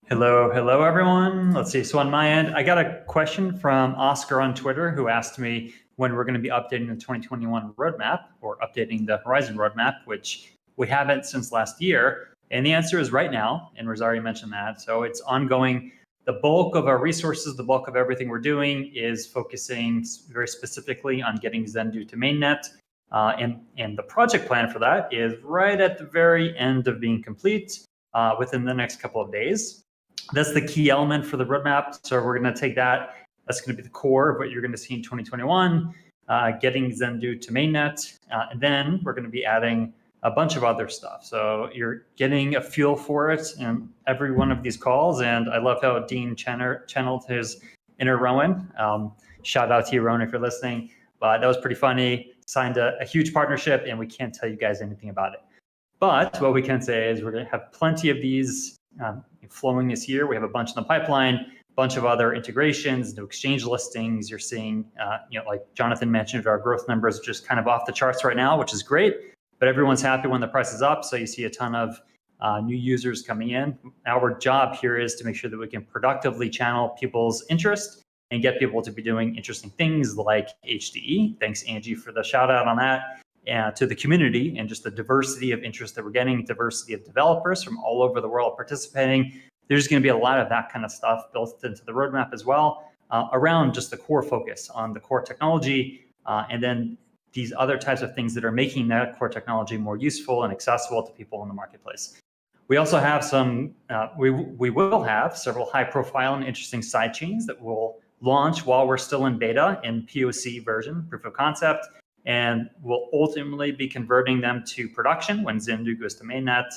Hello, everyone. Let's see. So on my end, I got a question from Oscar on Twitter who asked me when we're going to be updating the 2021 roadmap or updating the Horizon roadmap, which we haven't since last year. And the answer is right now. And Rosario mentioned that. So it's ongoing. The bulk of our resources, the bulk of everything we're doing is focusing very specifically on getting Zendu to mainnet. And the project plan for that is right at the very end of being complete within the next couple of days. That's the key element for the roadmap. So we're going to take that. That's going to be the core of what you're going to see in 2021, getting Zendu to mainnet. And then we're going to be adding a bunch of other stuff. So you're getting a feel for it in every one of these calls. And I love how Dean channeled his inner Rowan. Shout out to you, Rowan, if you're listening. But that was pretty funny. Signed a huge partnership, and we can't tell you guys anything about it. But what we can say is we're going to have plenty of these flowing this year. We have a bunch in the pipeline, a bunch of other integrations, new exchange listings. You're seeing, like Jonathan mentioned, our growth numbers are just kind of off the charts right now, which is great. But everyone's happy when the price is up. So you see a ton of new users coming in. Our job here is to make sure that we can productively channel people's interest and get people to be doing interesting things like HDE. Thanks, Angie, for the shout out on that. To the community and just the diversity of interest that we're getting, diversity of developers from all over the world participating. There's going to be a lot of that kind of stuff built into the roadmap as well, around just the core focus on the core technology, and then these other types of things that are making that core technology more useful and accessible to people in the marketplace. We also have some, we will have several high profile and interesting side chains that will launch while we're still in beta in POC version, proof of concept. And we'll ultimately be converting them to production when Zendu goes to mainnet.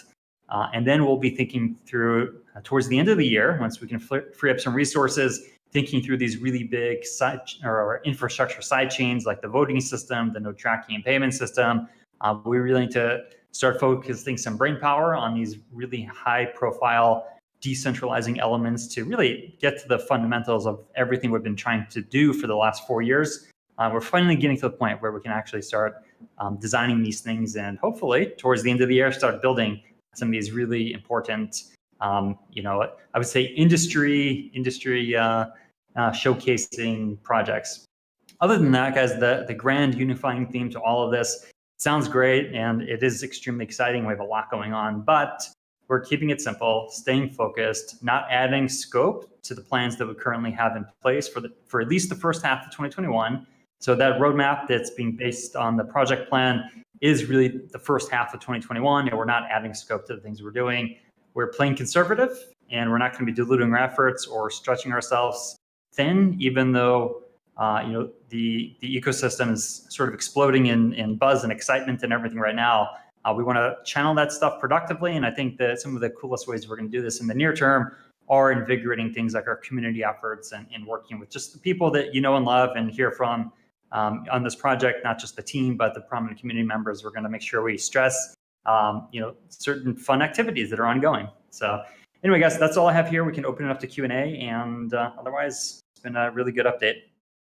And then we'll be thinking through towards the end of the year, once we can free up some resources, thinking through these really big side or infrastructure side chains like the voting system, the node tracking and payment system. We really need to start focusing some brain power on these really high profile decentralizing elements to really get to the fundamentals of everything we've been trying to do for the last 4 years. We're finally getting to the point where we can actually start designing these things and hopefully towards the end of the year start building some of these really important, I would say industry showcasing projects. Other than that, guys, the grand unifying theme to all of this sounds great and it is extremely exciting. We have a lot going on, but we're keeping it simple, staying focused, not adding scope to the plans that we currently have in place for at least the first half of 2021. So that roadmap that's being based on the project plan is really the first half of 2021, and we're not adding scope to the things we're doing. We're playing conservative, and we're not going to be diluting our efforts or stretching ourselves thin, even though the ecosystem is sort of exploding in buzz and excitement and everything right now. We want to channel that stuff productively, and I think that some of the coolest ways we're going to do this in the near term are invigorating things like our community efforts and working with just the people that you know and love and hear from on this project, not just the team, but the prominent community members. We're going to make sure we stress, certain fun activities that are ongoing. So anyway, guys, that's all I have here. We can open it up to Q&A, and otherwise, it's been a really good update.